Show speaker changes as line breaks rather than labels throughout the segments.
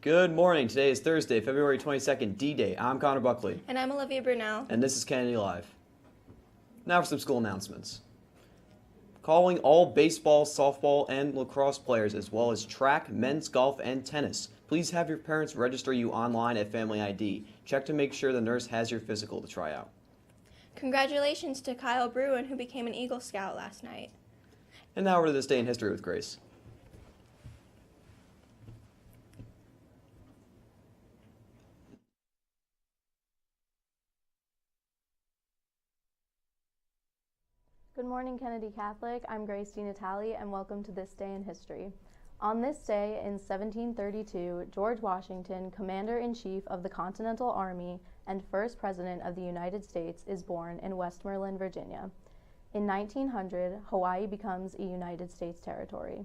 Good morning. Today is Thursday, February 22nd, D-Day. I'm Connor Buckley.
And I'm Olivia Brunelle.
And this is Kennedy Live. Now for some school announcements. Calling all baseball, softball, and lacrosse players, as well as track, men's golf, and tennis. Please have your parents register you online at Family ID. Check to make sure the nurse has your physical to try out.
Congratulations to Kyle Bruin, who became an Eagle Scout last night.
And now we're to this day in history with Grace.
Good morning, Kennedy Catholic. I'm Grace DiNatale, and welcome to This Day in History. On this day in 1732, George Washington, Commander-in-Chief of the Continental Army and first President of the United States, is born in Westmoreland, Virginia. In 1900, Hawaii becomes a United States territory.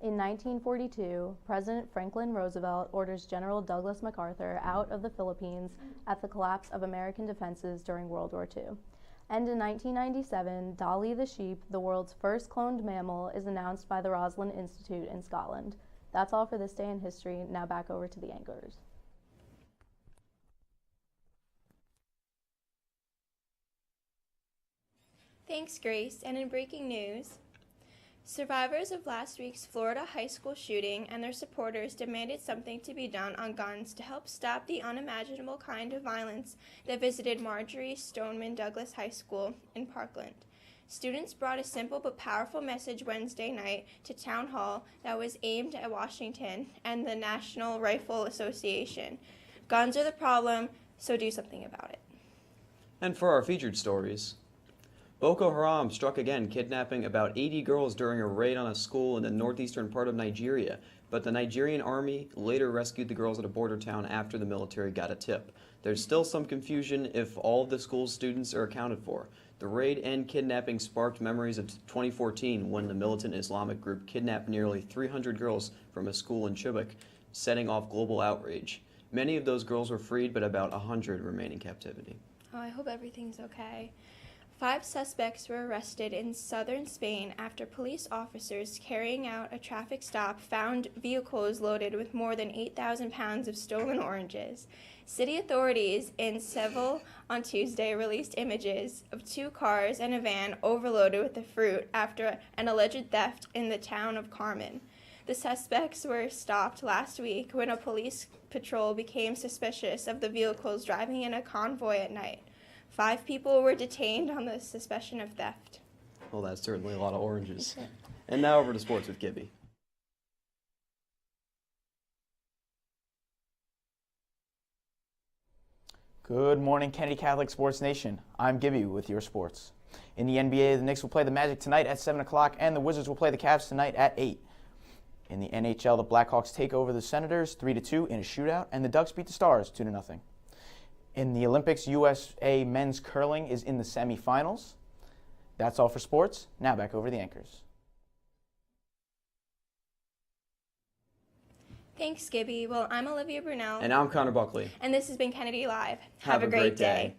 In 1942, President Franklin Roosevelt orders General Douglas MacArthur out of the Philippines at the collapse of American defenses during World War II. And in 1997, Dolly the sheep, the world's first cloned mammal, is announced by the Roslin Institute in Scotland. That's all for This Day in History. Now back over to the anchors.
Thanks, Grace. And in breaking news, survivors of last week's Florida high school shooting and their supporters demanded something to be done on guns to help stop the unimaginable kind of violence that visited Marjorie Stoneman Douglas High School in Parkland. Students brought a simple but powerful message Wednesday night to Town Hall that was aimed at Washington and the National Rifle Association. Guns are the problem, so do something about it.
And for our featured stories, Boko Haram struck again, kidnapping about 80 girls during a raid on a school in the northeastern part of Nigeria, but the Nigerian army later rescued the girls at a border town after the military got a tip. There's still some confusion if all of the school's students are accounted for. The raid and kidnapping sparked memories of 2014 when the militant Islamic group kidnapped nearly 300 girls from a school in Chibok, setting off global outrage. Many of those girls were freed, but about 100 remain in captivity.
Oh, I hope everything's okay. 5 suspects were arrested in southern Spain after police officers carrying out a traffic stop found vehicles loaded with more than 8,000 pounds of stolen oranges. City authorities in Seville on Tuesday released images of 2 cars and a van overloaded with the fruit after an alleged theft in the town of Carmen. The suspects were stopped last week when a police patrol became suspicious of the vehicles driving in a convoy at night. 5 people were detained on the suspicion of theft.
Well, that's certainly a lot of oranges. And now over to sports with Gibby.
Good morning, Kennedy Catholic Sports Nation. I'm Gibby with your sports. In the NBA, the Knicks will play the Magic tonight at 7 o'clock, and the Wizards will play the Cavs tonight at 8. In the NHL, the Blackhawks take over the Senators 3-2 in a shootout, and the Ducks beat the Stars 2-0. In the Olympics, USA men's curling is in the semifinals. That's all for sports. Now back over to the anchors.
Thanks, Gibby. Well, I'm Olivia Brunelle.
And I'm Connor Buckley.
And this has been Kennedy Live.
Have a great day.